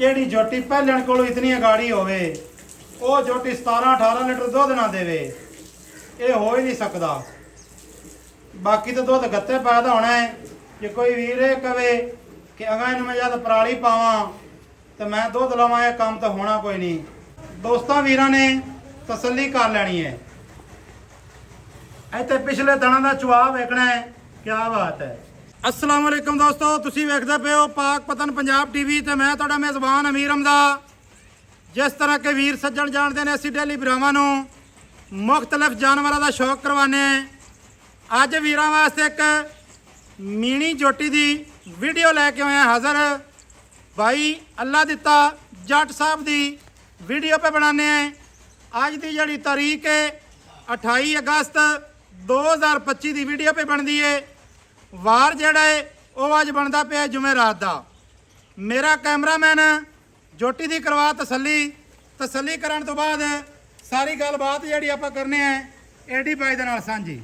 ਜਿਹੜੀ ਝੋਟੀ ਪਹਿਲਣ ਕੋਲੋਂ ਇਤਨੀ ਅਗਾੜੀ ਹੋਵੇ ਉਹ ਝੋਟੀ 17-18 ਲੀਟਰ ਦੁੱਧ ਨਾ ਦੇਵੇ, ਇਹ ਹੋ ਹੀ ਨਹੀਂ ਸਕਦਾ। ਬਾਕੀ ਤਾਂ ਦੁੱਧ ਗੱਤੇ ਪੈਦਾ ਹੋਣਾ ਹੈ। ਜੇ ਕੋਈ ਵੀਰ ਇਹ ਕਵੇ ਕਿ ਅਗਾ ਇਹਨੂੰ ਮੈਂ ਜਦ ਪਰਾਲੀ ਪਾਵਾਂ ਤੇ ਮੈਂ ਦੁੱਧ ਲਵਾਂ, ਇਹ ਕੰਮ ਤਾਂ ਹੋਣਾ ਕੋਈ ਨਹੀਂ। ਦੋਸਤਾਂ ਵੀਰਾਂ ਨੇ ਤਸੱਲੀ ਕਰ ਲੈਣੀ ਹੈ। ਇੱਥੇ ਪਿਛਲੇ ਦਿਨਾਂ ਦਾ ਚੁਆਹ ਵੇਖਣਾ ਹੈ, ਕੀ ਬਾਤ ਹੈ। अस्सलाम वालेकुम दोस्तों, तुसी वेखदे पे हो पाक पतन पंजाब टीवी ते मैं तुहाडा मेज़बान अमीर हमदा। जिस तरह के वीर सज्जण जानते हैं असीं डेली भरावां नूं मुख्तलिफ जानवरों का शौक करवाने। अज वीरां वास्ते एक मीणी झोटी की वीडियो लैके आए हाज़र। भाई अल्लाह दिता जट साहब की वीडियो पे बनाने हैं। अज की जिहड़ी तारीख है 28 अगस्त 2025 की वीडियो पे बनती है। वार जिहड़ा है वह अज बनता पिया जुमेरात का। मेरा कैमरामैन झोटी की करवा तसली करन तो बाद सारी गलबात जिहड़ी आपां करने हैं एडी भाई दे नाल सांझी।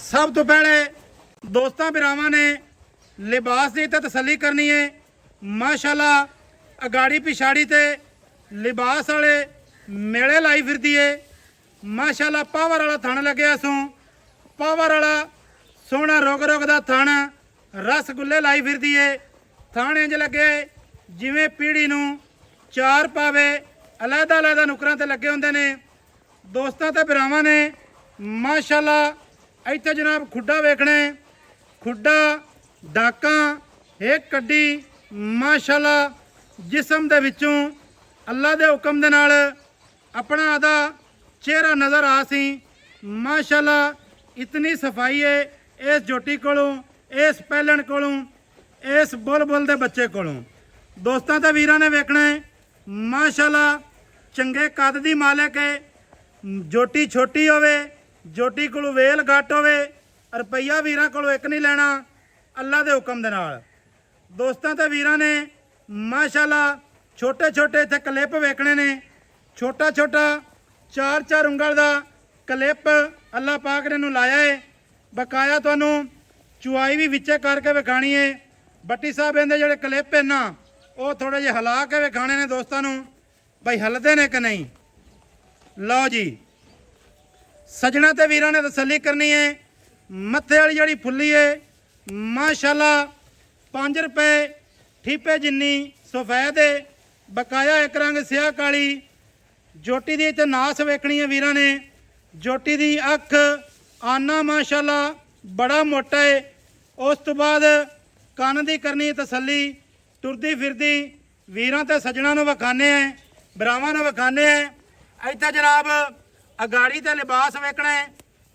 सब तो पहले दोस्तां भरावां ने लिबास की तो तसली करनी है। माशाल्लाह अगाड़ी पिछाड़ी ते लिबास वाले मेले लाई फिरदी है। माशाल्लाह पावर वाला थण लग्या सू, पावर वाला सोहना रोग रोग का थण, रसगुल्ले लाई फिरदी है। थण इंज लगे जिवें पीढ़ी नूं चार पावे, अलहदा अलहदा नुकरां ते लगे हुंदे ने। दोस्तां ते भरावां ने माशाल्लाह इत्थे जनाब खुड्डा वेखणे, खुड्डा डाकां एक कड्डी माशाल्लाह जिसम दे विचों अल्लाह दे हुक्म दे नाल अपना आदा चेहरा नज़र आ सी। माशाल्लाह इतनी सफाई है इस झोटी कोलों, इस पहलण कोलों, इस बुलबुल दे बच्चे कोलों। दोस्तां ते वीरां ने वेखना है माशाल्लाह चंगे कद दी मालिक है। झोटी छोटी होवे, झोटी कोलों वेल घट होवे, रुपया वीरां कोलों एक नहीं लेना अल्लाह दे हुक्म दे नाल। दोस्तां ते वीरां ने माशाल्लाह छोटे छोटे इत्थे क्लिप वेखने ने। छोटा छोटा 4-4 उंगल का क्लिप अल्लाह पाक ने नूं लाया है। बकाया तुहानू चुआई भी विचे करके विखानी है। बट्टी साहब इहदे जिहड़े क्लिप है ना वो थोड़े जे हिला के विखाने ने दोस्तां नूं भाई हलदे ने कि नहीं। लो जी सजना ते वीरां ने तसल्ली करनी है। मत्थे वाली जिहड़ी फुल्ली है माशाल्लाह 5 रुपए ठीपे जिन्नी सफेद है। बकाया एक रंग स्याह काली। झोटी दी इत्थे नास वेखनी है वीरां ने। झोटी दी अख आना माशाल्लाह बड़ा मोटा है। उस तो बाद कन की करनी तसली। टुरदी फिरदी वीरां ते सज्जणां नूं विखाने हैं, भरावां नूं विखाने हैं। इत्थे जनाब अगाड़ी ते लिबास वेखना है।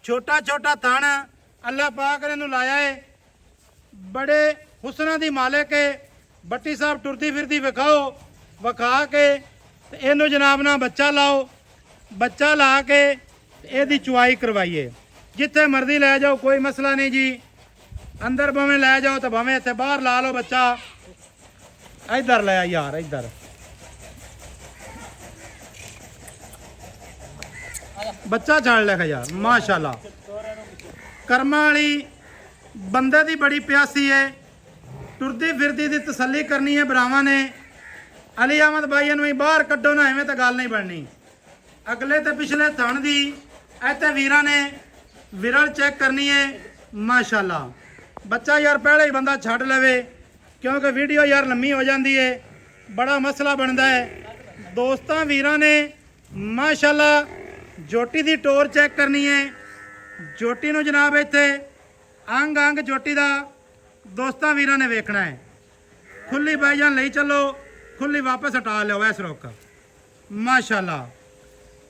छोटा छोटा थण अल्लाह पाक ने नूं लाया है। बड़े हुसना दी मालिक है। बट्टी साहब टुरदी फिरदी विखाओ, विखा के इहनूं जनाब ना बच्चा लाओ, बच्चा ला के इहदी चुआई करवाइए। जिथे मर्जी लै जाओ कोई मसला नहीं जी। अंदर भावें लै जाओ तो भावें इत्थे बाहर ला लो बच्चा। इधर लै यार, इधर बच्चा छाड़ लेगा यार माशाल्लाह। कर्मा वाली बंदे दी बड़ी प्यासी है। टुरदी फिरदी दी तसल्ली करनी है भरावां ने। अली अहमद भाई नूं बाहर कड्डो ना, इवें तो गल नहीं बननी। अगले तो पिछले थण दी इत्थे वीरां ने विरल चेक करनी है माशाल्लाह। बच्चा यार पहले ही बंदा छड़ लवे क्योंकि वीडियो यार लम्मी हो जाती है, बड़ा मसला बनता है। दोस्तां वीरां ने माशाल्लाह झोटी की टोर चेक करनी है। झोटी नूं जनाब इत्थे अंग अंग झोटी का दोस्तां वीरां ने वेखना है। खुली भाईजान ले चलो, खुली वापस हटा लो इस रुख माशाल्लाह।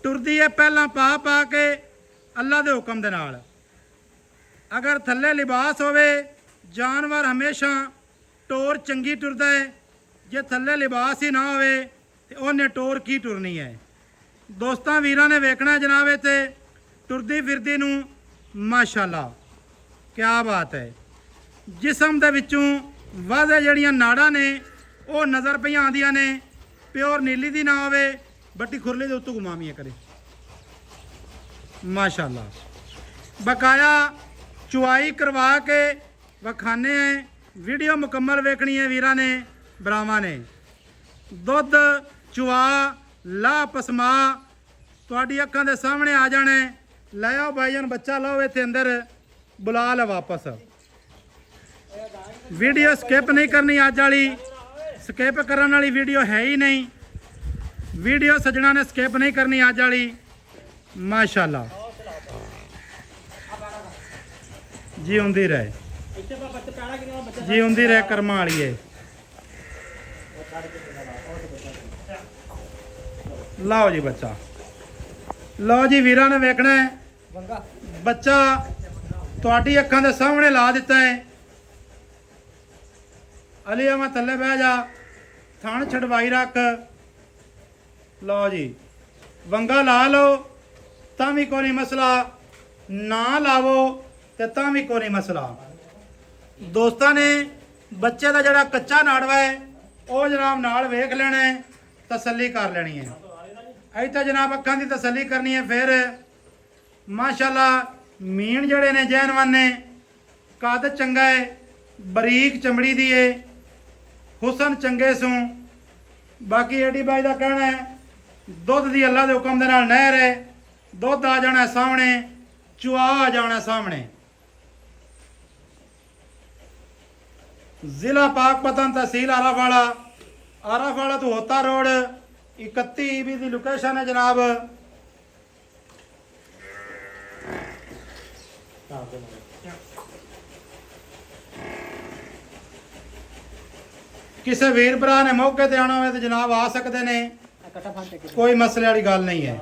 टुरदी है पहला पा पा के अल्लाह दे हुक्म दे नाल। अगर थल्ले लिबास होवे जानवर हमेशा टोर चंगी टुरदा है। जे थल्ले लिबास ही ना होवे तो उन्हें टोर की टुरनी है। दोस्तां वीरां ने वेखना जनाब इत्थे टुरदी फिरदी नूं माशाल्लाह क्या बात है। जिसम दे विचों वादे जड़ियां नाड़ां ने वो नज़र पईयां आंदियां ने। प्योर नीली दी ना होवे, बट्टी खुरली दे उत्तों घुमावीए करे माशाल्लाह। बकाया चुआई करवा के वखाने हैं। वीडियो मुकम्मल वेखनी है वीरां ने भरावां ने। ਦੁੱਧ ਚੁਆ ਲਾ ਪਸਮਾ ਤੁਹਾਡੀ ਅੱਖਾਂ ਦੇ ਸਾਹਮਣੇ ਆ ਜਾਣੇ। ਲੈ ਆਓ ਭਾਈਜਾਨ ਬੱਚਾ ਲਓ ਇੱਥੇ ਅੰਦਰ ਬੁਲਾ ਲੈ ਵਾਪਸ। ਵੀਡੀਓ ਸਕਿਪ ਨਹੀਂ ਕਰਨੀ ਅੱਜ ਵਾਲੀ, ਸਕਿਪ ਕਰਨ ਵਾਲੀ ਵੀਡੀਓ ਹੈ ਹੀ ਨਹੀਂ। ਵੀਡੀਓ ਸੱਜਣਾ ਨੇ ਸਕਿਪ ਨਹੀਂ ਕਰਨੀ ਅੱਜ ਵਾਲੀ। ਮਾਸ਼ਾਅੱਲਾ ਜਿਉਂਦੀ ਰਹੇ, ਜਿਉਂਦੀ ਰਹੇ ਕਰਮਾਂ ਵਾਲੀਏ। ਲਓ ਜੀ ਬੱਚਾ, ਲਓ ਜੀ ਵੀਰਾਂ ਨੇ ਵੇਖਣਾ ਹੈ ਬੱਚਾ ਤੁਹਾਡੀ ਅੱਖਾਂ ਦੇ ਸਾਹਮਣੇ ਲਾ ਦਿੱਤਾ ਹੈ। ਅਲੀ ਆਮਾ ਥੱਲੇ ਬਹਿ ਜਾ, ਥਣ ਛਡਵਾਈ ਰੱਖ। ਲਓ ਜੀ ਵੰਗਾ ਲਾ ਲਓ ਤਾਂ ਵੀ ਕੋਈ ਨਹੀਂ ਮਸਲਾ, ਨਾ ਲਾਵੋ ਤੇ ਤਾਂ ਵੀ ਕੋਈ ਨਹੀਂ ਮਸਲਾ। ਦੋਸਤਾਂ ਨੇ ਬੱਚੇ ਦਾ ਜਿਹੜਾ ਕੱਚਾ ਨਾੜਵਾ ਹੈ ਉਹ ਜਨਾਬ ਨਾਲ ਵੇਖ ਲੈਣਾ ਹੈ, ਤਸੱਲੀ ਕਰ ਲੈਣੀ ਹੈ। ਇੱਥੇ ਜਨਾਬ ਅੱਖਾਂ ਦੀ ਤਸੱਲੀ ਕਰਨੀ ਹੈ। ਫਿਰ ਮਾਸ਼ਾਅੱਲਾ ਮੀਨ ਜਿਹੜੇ ਨੇ ਜੈਨਵਾਨ ਨੇ, ਕੱਦ ਚੰਗਾ ਹੈ, ਬਰੀਕ ਚਮੜੀ ਦੀ ਹੈ, ਹੁਸਨ ਚੰਗੇ ਸੂ। ਬਾਕੀ ਏਡੀ ਬਾਈ ਦਾ ਕਹਿਣਾ ਹੈ ਦੁੱਧ ਦੀ ਅੱਲਾ ਦੇ ਹੁਕਮ ਦੇ ਨਾਲ ਨਹਿਰ ਹੈ, ਦੁੱਧ ਆ ਜਾਣਾ ਸਾਹਮਣੇ, ਚੁਆ ਆ ਜਾਣਾ ਸਾਹਮਣੇ। ਜ਼ਿਲ੍ਹਾ ਪਾਕਪਤਨ ਤਹਿਸੀਲ ਆਰਾਫਾੜਾ, ਆਰਾਫਾड़ा ਤੋਂ ਹੋਤਾ रोड 31 ईबी ਦੀ ਲੋਕੇਸ਼ਨ ਹੈ ਜਨਾਬ। ਕਿਸੇ ਵੀਰ ਭਰਾ ਨੇ ਮੌਕੇ ਤੇ ਆਣਾ ਹੋਵੇ ਤੇ ਜਨਾਬ ਆ ਸਕਦੇ ਨੇ, ਕੋਈ ਮਸਲੇ ਵਾਲੀ ਗੱਲ ਨਹੀਂ ਹੈ।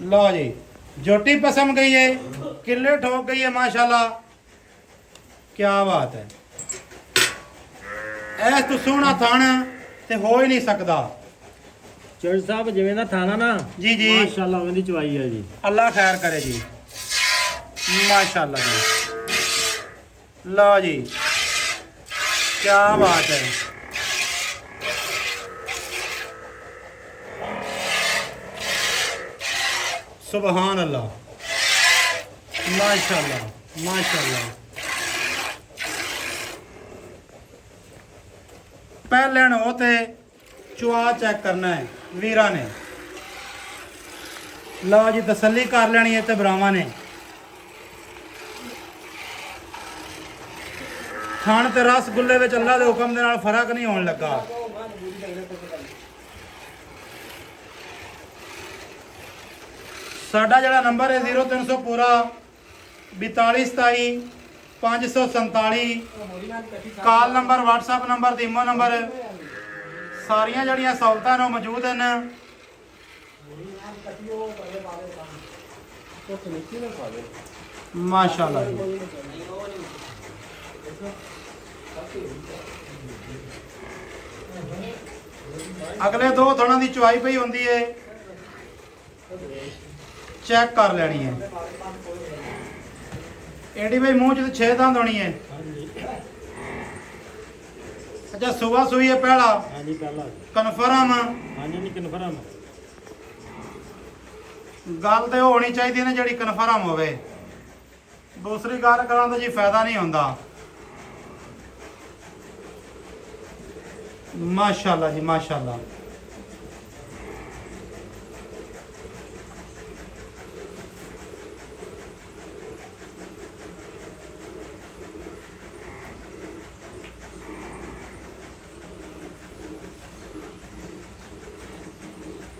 लो जी जोटी पसंद गई है, किले ठोक गई है माशाल्लाह, क्या बात है। ऐस तो सोना थाना ते हो ही नहीं सकता। चौधरी साहब जिवें दा थाना ना जी जी माशाल्लाह उवें दी चवाई है जी। अल्लाह खैर करे जी, माशाल्लाह जी। लो जी क्या बात है। सुबहान अल्लाह, माशाल्लाह माशाल्लाह। पहले होते चुआ चेक करना है वीरा ने। लो जी तसल्ली कर लेनी है ते ब्राह्मण ने। खान ते रसगुल्ले विच अल्लाह दे हुक्म दे नाल फर्क नहीं होने लगा। साडा जिहड़ा नंबर है 0300 पूरा 4227 547, कॉल नंबर व्हाट्सएप नंबर दीमो नंबर सारियां जड़ियां सहूलतां ने मौजूद हैं। माशाल्लाह अगले दो थोड़ा दी चुवाई पई होंदी है, चेक कर लेनी है। एडी भाई मुंह च 6 दंद होनी है। अच्छा सुबह सुई है पहला कन्फर्म? कन्फर्म गल तो होनी चाहिए ना जी कन्फर्म होवे, दूसरी गल करा तो जी फायदा नहीं होता। माशाल्लाह जी माशाल्लाह।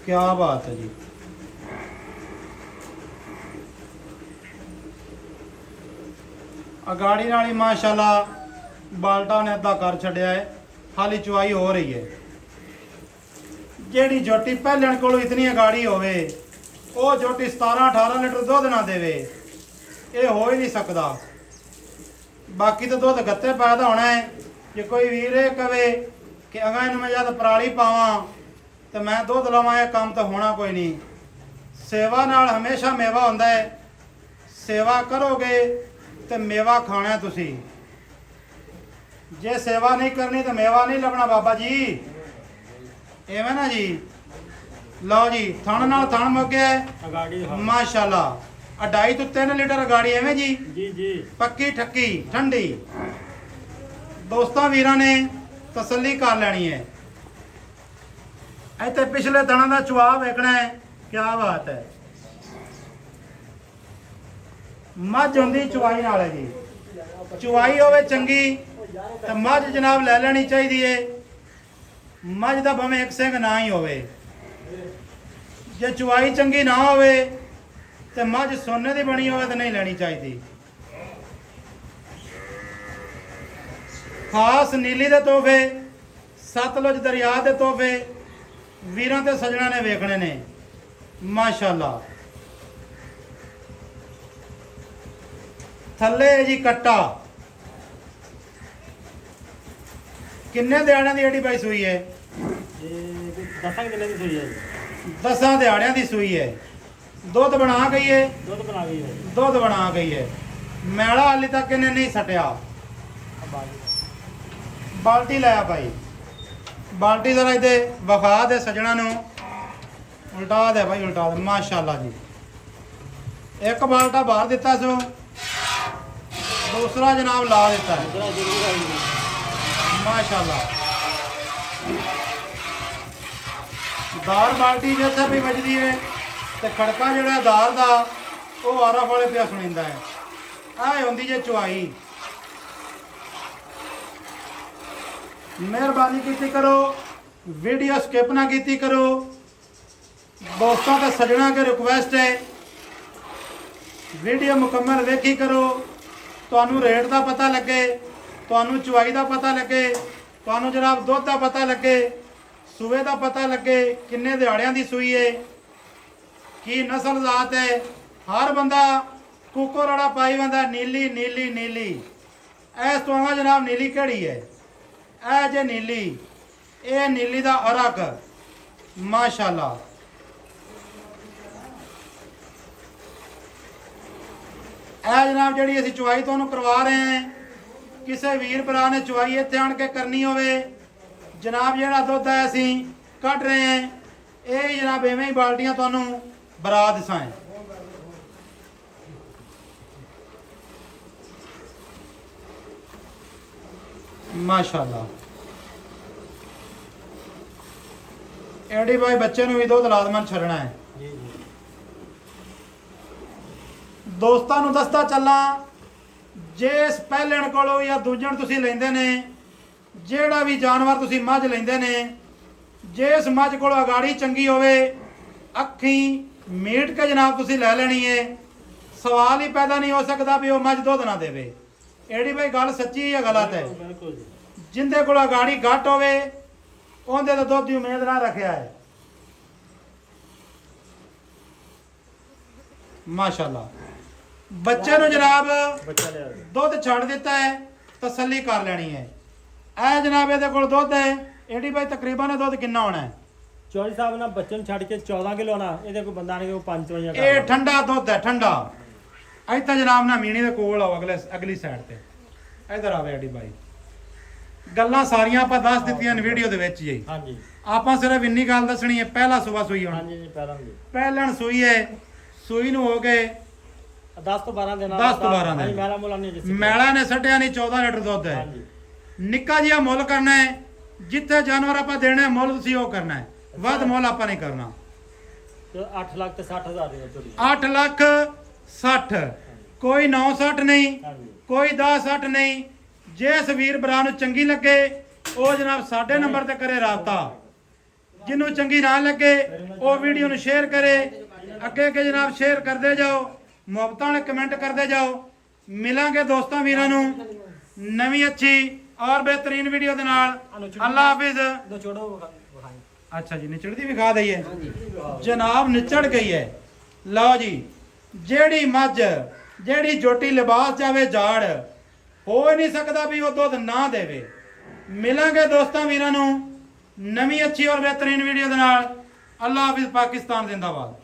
क्या बात है जी। अगाड़ी नाली माशाल्लाह बाल्टा ने अद्धा कर छड़िया है, हाली चुवाई हो रही है। जेड़ी जोटी पहले को इतनी अगाड़ी होवे वो जोटी 17-18 लीटर दूध ना देवे, ये हो ही नहीं सकता। बाकी तो दूध गत्ते पैदा होना है। जे कोई वीर कवे कि अगर इन मैं जब पराली पावा तो मैं दूध लवा, काम तो होना कोई नहीं। सेवा नाल हमेशा मेवा होंदा है, सेवा करोगे तो मेवा खाना है तुसी। जे सेवा नहीं करनी तो मेवा नहीं लभना बाबा जी, एवं ना जी। लो जी थन नाल थन मुके माशाल्लाह, 2.5 to 3 लीटर गाड़ी एवं जी जी जी, पक्की ठक्की ठंडी ਦੋਸਤਾਂ ਵੀਰਾਂ ਨੇ ਤਸੱਲੀ ਕਰ ਲੈਣੀ ਹੈ। ਇੱਥੇ ਪਿਛਲੇ ਦਿਨਾਂ ਦਾ ਚੁਆ ਵੇਖਣਾ ਹੈ। ਕੀ ਬਾਤ ਹੈ। ਮੱਝ ਹੁੰਦੀ ਚੁਆਈ ਨਾਲ ਹੈ ਜੀ। ਚੁਆਈ ਹੋਵੇ ਚੰਗੀ ਤਾਂ ਮੱਝ ਜਨਾਬ ਲੈ ਲੈਣੀ ਚਾਹੀਦੀ ਹੈ। ਮੱਝ ਦਾ ਭਾਵੇਂ ਇੱਕ ਸਿੰਘ ਨਾ ਹੀ ਹੋਵੇ, ਜੇ ਚੁਆਈ ਚੰਗੀ ਨਾ ਹੋਵੇ ਤੇ ਮੱਝ ਸੋਨੇ ਦੀ ਬਣੀ ਹੋਵੇ ਤਾਂ ਨਹੀਂ ਲੈਣੀ ਚਾਹੀਦੀ। ਖਾਸ ਨੀਲੀ ਦੇ ਤੋਹਫੇ, ਸਤਲੁਜ ਦਰਿਆ ਦੇ ਤੋਹਫੇ ਵੀਰਾਂ ਤੇ ਸੱਜਣਾ ਨੇ ਵੇਖਣੇ ਨੇ। ਮਾਸ਼ਾਅੱਲਾ। ਥੱਲੇ ਜੀ ਕੱਟਾ। ਕਿੰਨੇ ਦਿਹਾੜਿਆਂ ਦੀ ਐਡੀ ਬਾਈ ਸੂਈ ਹੈ? ਇਹ 10 ਦਿਨਾਂ ਦੀ ਸੂਈ ਹੈ ਜੀ। 10 ਦਿਹਾੜਿਆਂ ਦੀ ਸੂਈ ਹੈ। ਦੁੱਧ ਬਣਾ ਗਈ ਹੈ। ਦੁੱਧ ਬਣਾ ਗਈ ਹੈ। ਦੁੱਧ ਬਣਾ ਗਈ ਹੈ। ਮੈਲਾ ਹਾਲੇ ਤੱਕ ਇਹਨੇ ਨਹੀਂ ਸਟਿਆ। ਬਾਲਟੀ ਲਾਇਆ ਭਾਈ। ਬਾਲਟੀ ਜ਼ਰਾ ਇਹਦੇ ਵਿਖਾ ਦੇ ਸੱਜਣਾ ਨੂੰ। ਉਲਟਾ ਦੇ ਭਾਈ, ਉਲਟਾ ਦੇ। ਮਾਸ਼ਾਅੱਲਾ ਜੀ। ਇੱਕ ਬਾਲਟਾ ਬਾਹਰ ਦਿੱਤਾ ਸੋ, ਦੂਸਰਾ ਜਨਾਬ ਲਾ ਦਿੱਤਾ ਹੈ। ਦੂਸਰਾ ਜ਼ਰੂਰ ਆਈ ਜੀ। ਮਾਸ਼ਾਅੱਲਾ। ਦਾਰ ਬਾਲਟੀ ਜਿੱਥੇ ਵੀ ਵੱਜਦੀ ਹੈ ਤੇ ਖੜਕਾ ਜਿਹੜਾ ਦਾਰ ਦਾ ਉਹ ਆਰਫ ਵਾਲੇ ਪਿਆ ਸੁਣੀਂਦਾ ਹੈ। ਆਹ ਹੁੰਦੀ ਜੇ ਚੁਆਈ। ਮਿਹਰਬਾਨੀ ਕੀਤੀ ਕਰੋ, ਵੀਡੀਓ ਸਕਿਪ ਨਾ ਕੀਤੀ ਕਰੋ। ਦੋਸਤਾਂ ਤੇ ਸੱਜਣਾ ਕੇ ਰਿਕੁਐਸਟ ਹੈ, ਵੀਡੀਓ ਮੁਕੰਮਲ ਵੇਖੀ ਕਰੋ। ਤੁਹਾਨੂੰ ਰੇਟ ਦਾ ਪਤਾ ਲੱਗੇ, ਤੁਹਾਨੂੰ ਚੁਆਈ ਦਾ ਪਤਾ ਲੱਗੇ, ਤੁਹਾਨੂੰ ਜਨਾਬ ਦੁੱਧ ਦਾ ਪਤਾ ਲੱਗੇ, ਸੂਏ ਦਾ ਪਤਾ ਲੱਗੇ, ਕਿੰਨੇ ਦਿਹਾੜਿਆਂ ਦੀ ਸੂਈ ਹੈ, ਕੀ ਨਸਲ ਜ਼ਾਤ ਹੈ। ਹਰ ਬੰਦਾ ਕੁੱਕੋ ਰੜਾ ਪਾਈ ਬੰਦਾ ਨੀਲੀ ਨੀਲੀ ਨੀਲੀ। ਇਸ ਤੋਂ ਆਵਾ ਜਨਾਬ ਨੀਲੀ ਕਿਹੜੀ ਹੈ? ਇਹ ਜੇ ਨੀਲੀ, ਇਹ ਨੀਲੀ ਦਾ ਅਰਕ। ਮਾਸ਼ਾਅੱਲਾ। ਇਹ ਜਨਾਬ ਜਿਹੜੀ ਅਸੀਂ ਚੁਆਈ ਤੁਹਾਨੂੰ ਕਰਵਾ ਰਹੇ ਹਾਂ, ਕਿਸੇ ਵੀਰ ਭਰਾ ਨੇ ਚੁਆਈ ਇੱਥੇ ਆਣ ਕੇ ਕਰਨੀ ਹੋਵੇ, ਜਨਾਬ ਜਿਹੜਾ ਦੁੱਧ ਹੈ ਅਸੀਂ ਕੱਢ ਰਹੇ ਹਾਂ, ਇਹ ਜਨਾਬ ਐਵੇਂ ਹੀ ਬਾਲਟੀਆਂ ਤੁਹਾਨੂੰ ਬਰਾ ਦਿਸਾਂ ਹੈ। ਮਾਸ਼ਾਅੱਲਾ। ਐਡੀ ਬਾਈ ਬੱਚੇ ਨੂੰ ਵੀ ਦੁੱਧ ਲਾਜ਼ਮਨ ਛੱਡਣਾ ਹੈ। ਜੀ ਜੀ। ਦੋਸਤਾਂ ਨੂੰ ਦੱਸਦਾ ਚੱਲਾਂ, ਜੇ ਇਸ ਪਹਿਲਣ ਕੋਲੋਂ ਜਾਂ ਦੂਜਣ ਤੁਸੀਂ ਲੈਂਦੇ ਨੇ, ਜਿਹੜਾ ਵੀ ਜਾਨਵਰ ਤੁਸੀਂ ਮੱਝ ਲੈਂਦੇ ਨੇ, ਜੇ ਇਸ ਮੱਝ ਕੋਲੋਂ ਅਗਾੜੀ ਚੰਗੀ ਹੋਵੇ, ਅੱਖੀਂ ਮੀਟ ਕੇ ਜਨਾਬ ਤੁਸੀਂ ਲੈ ਲੈਣੀ ਹੈ। ਸਵਾਲ ਹੀ ਪੈਦਾ ਨਹੀਂ ਹੋ ਸਕਦਾ ਵੀ ਉਹ ਮੱਝ ਦੁੱਧ ਨਾ ਦੇਵੇ। ਐਡੀ ਭਾਈ ਗੱਲ ਸੱਚੀ ਜਾਂ ਗਲਤ ਹੈ? ਬਿਲਕੁਲ ਜੀ। ਜਿੰਦੇ ਕੋਲ ਅਗਾੜੀ ਘੱਟ ਹੋਵੇ ਉਹਦੇ ਤੋਂ ਦੁੱਧ ਦੀ ਉਮੀਦ ਨਾ ਰੱਖਿਆ ਹੈ। ਮਾਸ਼ਾਅੱਲਾ। ਬੱਚੇ ਨੂੰ ਜਨਾਬ ਬੱਚਾ ਲਿਆ ਜੀ। ਦੁੱਧ ਛੱਡ ਦਿੱਤਾ ਹੈ, ਤਸੱਲੀ ਕਰ ਲੈਣੀ ਹੈ। ਇਹ ਜਨਾਬ ਇਹਦੇ ਕੋਲ ਦੁੱਧ ਹੈ। ਐਡੀ ਭਾਈ ਤਕਰੀਬਨ ਦੁੱਧ ਕਿੰਨਾ ਹੋਣਾ ਹੈ? ਚੌਧਰੀ ਸਾਹਿਬ ਨਾਲ ਬੱਚੇ ਨੂੰ ਛੱਡ ਕੇ 14 ਕਿਲੋ ਨਾ, ਇਹਦੇ ਕੋਈ ਬੰਦਾ ਨਹੀਂ, ਉਹ 5 ਵਜੇ ਇਹ ਠੰਡਾ ਦੁੱਧ ਹੈ, ਠੰਡਾ। ਇੱਥੇ ਜਨਾਬ ਨਾ ਮੀਣੀ ਦੇ ਕੋਲ ਆਓ, ਅਗਲੀ ਸਾਈਡ ਤੇ ਇਧਰ ਆਵੇ ਐਡੀ ਭਾਈ। ਗੱਲਾਂ ਸਾਰੀਆਂ ਆਪਾਂ ਦੱਸ ਦਿੱਤੀਆਂ ਨੇ ਵੀਡੀਓ ਦੇ ਵਿੱਚ ਜੀ। ਹਾਂਜੀ। ਆਪਾਂ ਸਿਰਫ ਇੰਨੀ ਗੱਲ ਦੱਸਣੀ ਹੈ, ਪਹਿਲਾ ਸੂਬਾ ਸੂਈ ਹੁਣ। ਹਾਂਜੀ ਜੀ। ਪਹਿਲਾਂ ਦੀ ਪਹਿਲਣ ਸੂਈ ਹੈ, ਸੂਈ ਨੂੰ ਹੋ ਗਏ 10 ਤੋਂ 12 ਦਿਨ। 10 ਤੋਂ 12 ਦਿਨ। ਹਾਂਜੀ। ਮੈਲਾ ਮੁਲਾ ਨਹੀਂ ਜਿਸ ਮੈਲਾ ਨੇ ਛੱਡਿਆ ਨਹੀਂ, 14 ਲੀਟਰ ਦੁੱਧ ਹੈ। ਹਾਂਜੀ। ਨਿੱਕਾ ਜਿਹਾ ਮੁੱਲ ਕਰਨਾ ਹੈ। ਜਿੱਥੇ ਜਾਨਵਰ ਆਪਾਂ ਦੇਣੇ ਆ, ਮੁੱਲ ਤੁਸੀਂ ਉਹ ਕਰਨਾ ਹੈ, ਵੱਧ ਮੁੱਲ ਆਪਾਂ ਨਹੀਂ ਕਰਨਾ। ਤੇ 8 ਲੱਖ ਤੇ 60,000 ਦੀ ਚੋਰੀ। 8 ਲੱਖ 60, ਕੋਈ 960 ਨਹੀਂ, ਹਾਂਜੀ। ਕੋਈ 1060 ਨਹੀਂ। ਜਿਸ ਵੀਰ ਭਰਾ ਨੂੰ ਚੰਗੀ ਲੱਗੇ ਉਹ ਜਨਾਬ ਸਾਡੇ ਨੰਬਰ ਤੇ ਕਰੇ ਰਾਬਤਾ। ਜਿਹਨੂੰ ਚੰਗੀ ਨਾ ਲੱਗੇ ਉਹ ਵੀਡੀਓ ਨੂੰ ਸ਼ੇਅਰ ਕਰੇ, ਅੱਗੇ ਅੱਗੇ ਜਨਾਬ ਸ਼ੇਅਰ ਕਰਦੇ ਜਾਓ, ਮੁਹੱਬਤਾਂ ਵਾਲੇ ਕਮੈਂਟ ਕਰਦੇ ਜਾਓ। ਮਿਲਾਂਗੇ ਦੋਸਤਾਂ ਵੀਰਾਂ ਨੂੰ ਨਵੀਂ ਅੱਛੀ ਔਰ ਬਿਹਤਰੀਨ ਵੀਡੀਓ ਦੇ ਨਾਲ। ਅੱਲਾ ਹਾਫਿਜ਼। ਦੋ ਛੋੜੋ ਵਿਖਾਈ। ਅੱਛਾ ਜੀ, ਨਿਚੜਦੀ ਵਿਖਾ ਦਈਏ ਜਨਾਬ। ਨਿਚੜ ਗਈ ਹੈ। ਲਓ ਜੀ, ਜਿਹੜੀ ਮੱਝ ਜਿਹੜੀ ਜੋਟੀ ਲਿਬਾਸ ਜਾਵੇ ਝਾੜ, ਹੋ ਹੀ ਨਹੀਂ ਸਕਦਾ ਵੀ ਉਹ ਦੁੱਧ ਨਾ ਦੇਵੇ। ਮਿਲਾਂਗੇ ਦੋਸਤਾਂ ਵੀਰਾਂ ਨੂੰ ਨਵੀਂ ਅੱਛੀ ਔਰ ਬਿਹਤਰੀਨ ਵੀਡੀਓ ਦੇ ਨਾਲ। ਅੱਲਾ ਹਾਫਿਜ਼। ਪਾਕਿਸਤਾਨ ਜ਼ਿੰਦਾਬਾਦ।